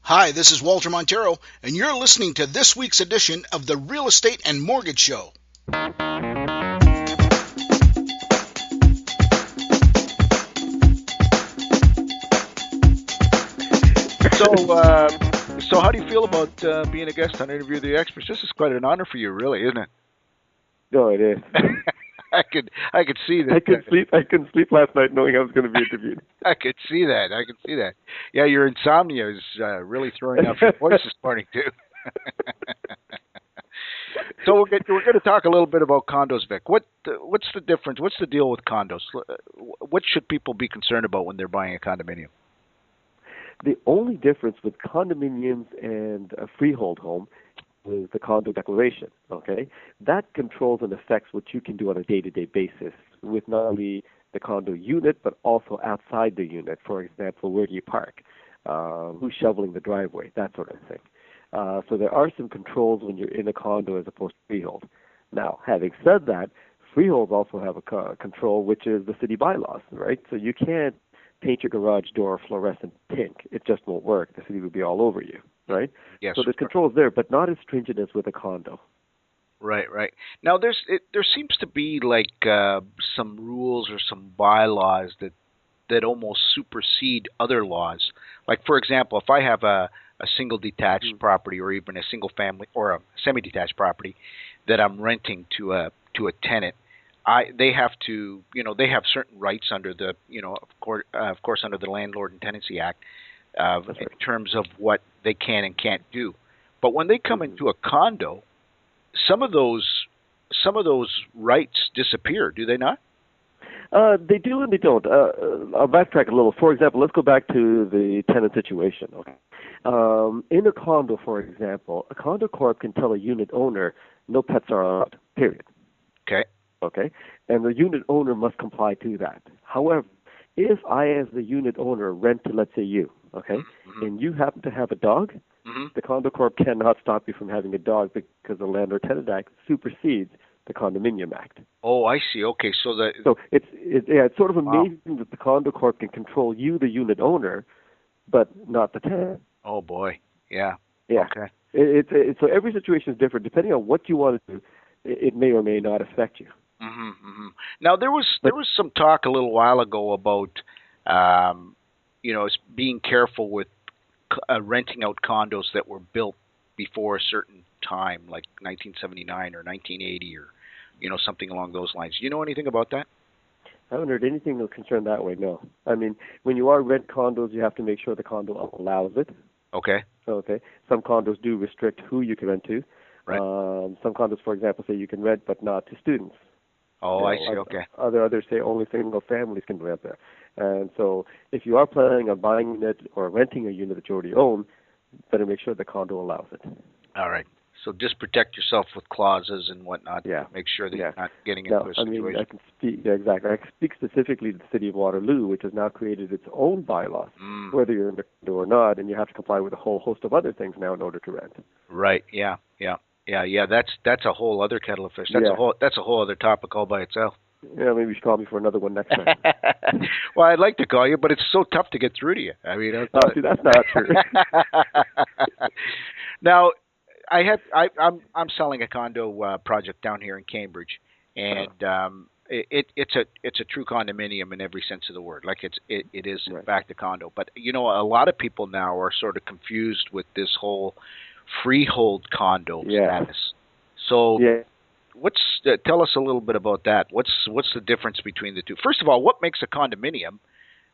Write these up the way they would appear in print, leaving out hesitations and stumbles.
Hi, this is Walter Montero, and you're listening to this week's edition of the Real Estate and Mortgage Show. So how do you feel about being a guest on Interview the Experts? This is quite an honor for you, really, isn't it? No, it is. I could see that. I couldn't sleep last night knowing I was going to be interviewed. I could see that. Yeah, your insomnia is really throwing off your voice this morning too. So we're going to talk a little bit about condos, Vic. What's the difference? What's the deal with condos? What should people be concerned about when they're buying a condominium? The only difference with condominiums and a freehold home is the condo declaration, okay? That controls and affects what you can do on a day-to-day basis with not only the condo unit, but also outside the unit. For example, where do you park? Who's shoveling the driveway? That sort of thing. So there are some controls when you're in a condo as opposed to freehold. Now, having said that, freeholds also have a control, which is the city bylaws, right? So you can't paint your garage door fluorescent pink. It just won't work. The city would be all over you, right? Yes. So there's controls there, but not as stringent as with a condo. Right. Now, there seems to be like some rules or some bylaws that almost supersede other laws. Like, for example, if I have a single detached property or even a single family or a semi-detached property that I'm renting to a tenant, they have certain rights under the, of course under the Landlord and Tenancy Act in terms of what they can and can't do. But when they come into a condo, some of those rights disappear, do they not? They do and they don't. I'll backtrack a little. For example, let's go back to the tenant situation. Okay. In a condo, for example, a condo corp can tell a unit owner no pets are allowed, period. Okay, and the unit owner must comply to that. However, if I, as the unit owner, rent to, let's say, you, okay, and you happen to have a dog, the condo corp cannot stop you from having a dog because the Landlord-Tenant Act supersedes the Condominium Act. Oh, I see. Okay, so it's sort of amazing that the condo corp can control you, the unit owner, but not the tenant. Oh boy, yeah. Okay. So every situation is different. Depending on what you want to do, it may or may not affect you. Now there was some talk a little while ago about being careful with renting out condos that were built before a certain time, like 1979 or 1980 or something along those lines. Do you know anything about that? I haven't heard anything concerned that way, no. I mean, when you are rent condos, you have to make sure the condo allows it. Okay. Some condos do restrict who you can rent to. Right. Some condos, for example, say you can rent but not to students. Oh, I see. Okay. Others say only single families can rent there. And so if you are planning on buying a unit or renting a unit that you already own, better make sure the condo allows it. All right. So just protect yourself with clauses and whatnot. Yeah. Make sure that you're not getting into a situation. I mean, I can speak, exactly. I can speak specifically to the city of Waterloo, which has now created its own bylaws, whether you're in the condo or not, and you have to comply with a whole host of other things now in order to rent. Right. Yeah. That's a whole other kettle of fish. That's a whole other topic all by itself. Yeah, maybe you should call me for another one next time. Well, I'd like to call you, but it's so tough to get through to you. I mean, see, that's not true. Now, I'm selling a condo project down here in Cambridge, and it's a true condominium in every sense of the word. Like it is in fact a condo. But a lot of people now are sort of confused with this whole freehold condo status. So tell us a little bit about that. What's the difference between the two? First of all, what makes a condominium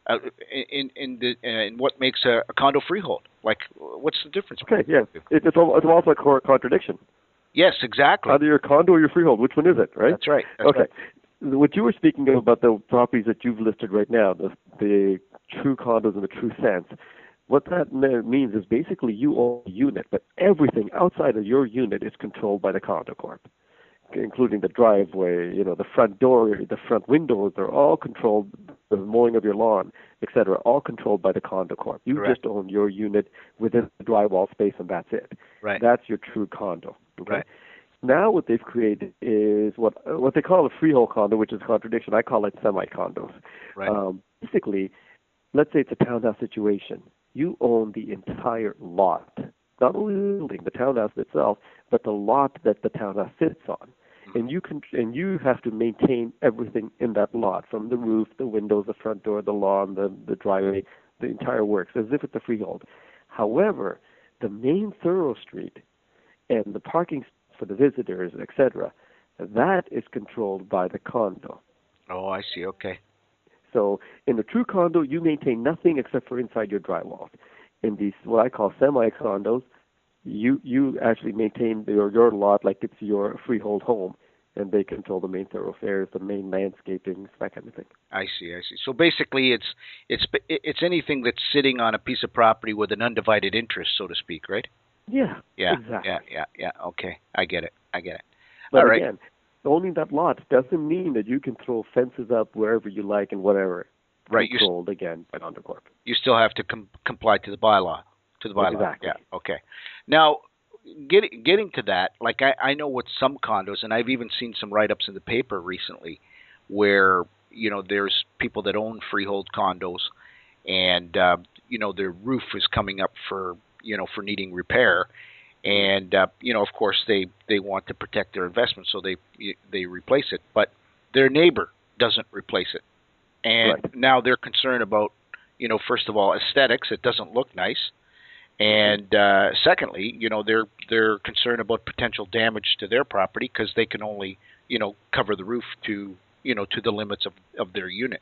in what makes a condo freehold? Like, what's the difference? Okay, yeah. It's almost like a contradiction. Yes, exactly. Either you're a condo or you're freehold. Which one is it, right? That's right. Okay. What you were speaking about the properties that you've listed right now, the true condos in the true sense, what that means is basically you own a unit, but everything outside of your unit is controlled by the condo corp, including the driveway, the front door, the front windows. They're all controlled, the mowing of your lawn, etc., all controlled by the condo corp. You Correct. just own your unit within the drywall space, and that's it. Right. That's your true condo. Okay? Right. Now what they've created is what they call a freehold condo, which is a contradiction. I call it semi-condos. Right. Basically, let's say it's a townhouse situation. you own the entire lot. Not only the building, the townhouse itself, but the lot that the townhouse sits on. And you have to maintain everything in that lot, from the roof, the windows, the front door, the lawn, the driveway, the entire works, as if it's a freehold. However, the main thorough street and the parking for the visitors, etc., that is controlled by the condo. Oh, I see. Okay. So in a true condo, you maintain nothing except for inside your drywall. In these, what I call semi-condos, you actually maintain your lot like it's your freehold home, and they control the main thoroughfares, the main landscaping, that kind of thing. I see. I see. So basically, it's anything that's sitting on a piece of property with an undivided interest, so to speak, right? Yeah. Yeah. Exactly. Yeah. Okay. I get it. But All right. again, owning that lot doesn't mean that you can throw fences up wherever you like and whatever. Right. Controlled again by Condo Corp. You still have to comply to the bylaw. Exactly. Yeah. Okay. Now, getting to that, like I know with some condos, and I've even seen some write-ups in the paper recently, where there's people that own freehold condos, and their roof is coming up for needing repair, and of course they want to protect their investment, so they replace it, but their neighbor doesn't replace it, and Right. now they're concerned about first of all aesthetics. It doesn't look nice. And secondly, they're concerned about potential damage to their property because they can only, cover the roof to the limits of their unit.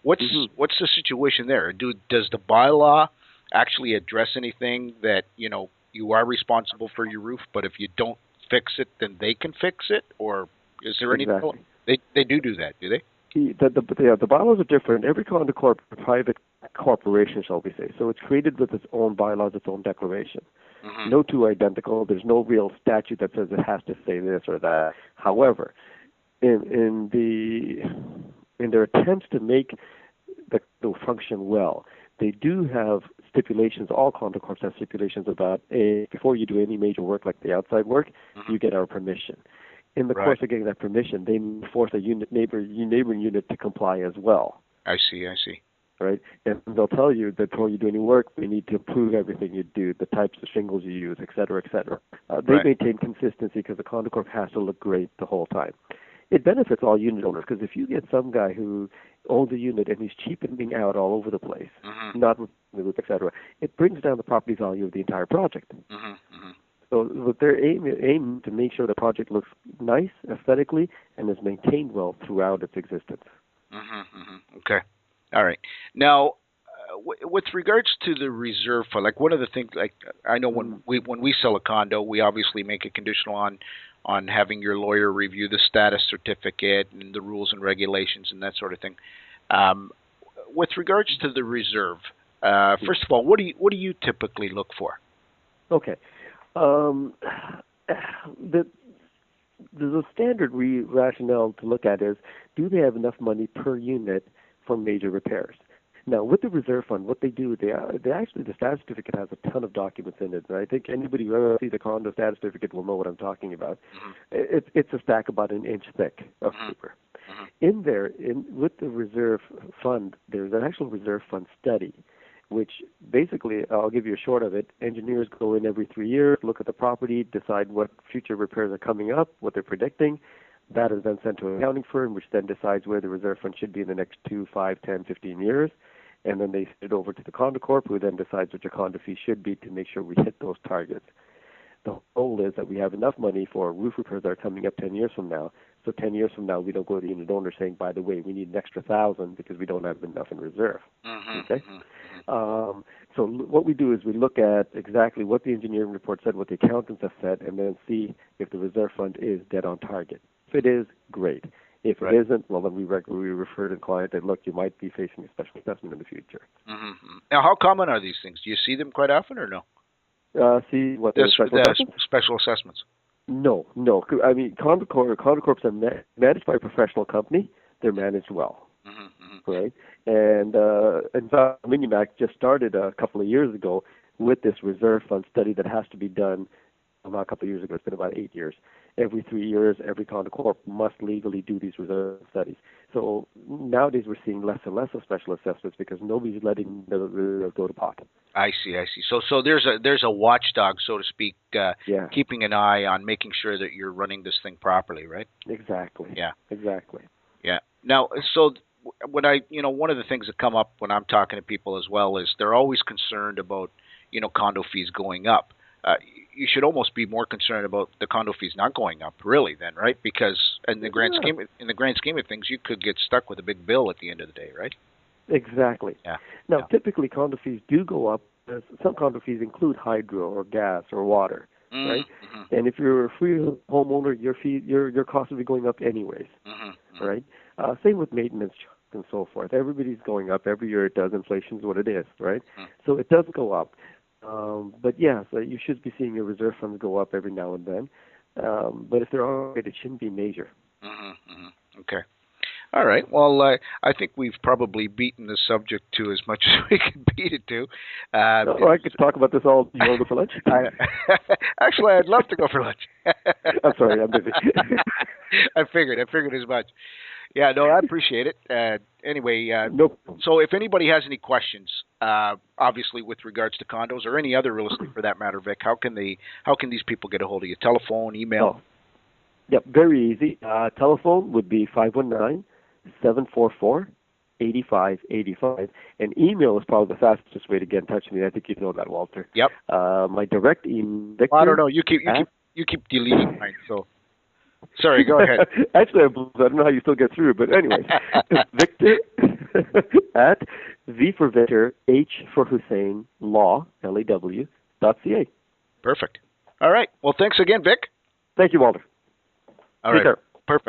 What's the situation there? Does the bylaw actually address anything that you are responsible for your roof, but if you don't fix it, then they can fix it, or is there any? Exactly. They do that, do they? The bylaws are different. Every Condo Corp is a private corporation, shall we say. So it's created with its own bylaws, its own declaration. Mm-hmm. No two identical. There's no real statute that says it has to say this or that. However, in their attempts to make the function well, they do have stipulations. All Condo Corps have stipulations about before you do any major work like the outside work, you get our permission. In the course of getting that permission, they force a neighboring unit to comply as well. I see. Right? And they'll tell you that before you do any work, we need to approve everything you do, the types of shingles you use, et cetera, et cetera. They maintain consistency because the Condo Corp has to look great the whole time. It benefits all unit owners because if you get some guy who owns a unit and he's cheapening out all over the place, not with the roof, et cetera, it brings down the property value of the entire project. So they're aiming to make sure the project looks nice aesthetically and is maintained well throughout its existence. Okay. All right. Now, with regards to the reserve fund, like one of the things, like I know when we sell a condo, we obviously make it conditional on having your lawyer review the status certificate and the rules and regulations and that sort of thing. With regards to the reserve, first of all, what do you typically look for? Okay. The standard rationale to look at is, do they have enough money per unit for major repairs? Now, with the reserve fund, what they do, they actually, the status certificate has a ton of documents in it. And I think anybody who ever sees a condo status certificate will know what I'm talking about. It's a stack about an inch thick of paper. In there, with the reserve fund, there's an actual reserve fund study, which basically, I'll give you a short of it. Engineers go in every 3 years, look at the property, decide what future repairs are coming up, what they're predicting. That is then sent to an accounting firm, which then decides where the reserve fund should be in the next 2, 5, 10, 15 years. And then they send it over to the Condo Corp, who then decides what your condo fee should be to make sure we hit those targets. The goal is that we have enough money for roof repairs that are coming up 10 years from now. So 10 years from now, we don't go to the unit owner saying, by the way, we need an extra 1,000 because we don't have enough in reserve. Okay? So what we do is we look at exactly what the engineering report said, what the accountants have said, and then see if the reserve fund is dead on target. If it is, great. If it isn't, well, then we refer to the client that, look, you might be facing a special assessment in the future. Now, how common are these things? Do you see them quite often or no? See what the special assessments? No. I mean, Condo Corps are managed by a professional company. They're managed well, right? And in fact, Minimac just started a couple of years ago with this reserve fund study that has to be done. Not a couple of years ago. It's been about 8 years. every 3 years, every condo corp must legally do these reserve studies. So nowadays we're seeing less and less of special assessments because nobody's letting the reserve go to pot. I see. So there's a watchdog, so to speak, Yeah. keeping an eye on making sure that you're running this thing properly, right? Exactly. Yeah. Exactly. Yeah. Now, so when one of the things that come up when I'm talking to people as well is they're always concerned about, condo fees going up. You should almost be more concerned about the condo fees not going up, really, then, right? Because in the grand scheme of things, you could get stuck with a big bill at the end of the day, right? Exactly. Yeah. Now, typically condo fees do go up. Some condo fees include hydro or gas or water, right? Mm-hmm. And if you're a free homeowner, your costs will be going up anyways, right? Same with maintenance and so forth. Everybody's going up every year. It does. Inflation's what it is, right? So it does go up. But yeah, so you should be seeing your reserve funds go up every now and then. But if they're all right, it shouldn't be major. Okay. All right. Well, I think we've probably beaten the subject to as much as we can beat it to. I could talk about this all. You want to go for lunch? Actually, I'd love to go for lunch. I'm sorry, I'm busy. I figured as much. Yeah, no, I appreciate it. Anyway, nope. So if anybody has any questions, obviously with regards to condos or any other real estate for that matter, Vic, how can these people get a hold of you? Telephone, email? Oh. Yep, very easy. Telephone would be 519-744-8585. And email is probably the fastest way to get in touch with me. I think you know that, Walter. Yep. My direct email. Victor, I don't know. You keep deleting mine. So sorry. Go ahead. Actually, I don't know how you still get through, but anyways, Victor at V for Victor, H for Hussein, Law LAW.ca. Perfect. All right. Well, thanks again, Vic. Thank you, Walter. All right. Take care. Perfect.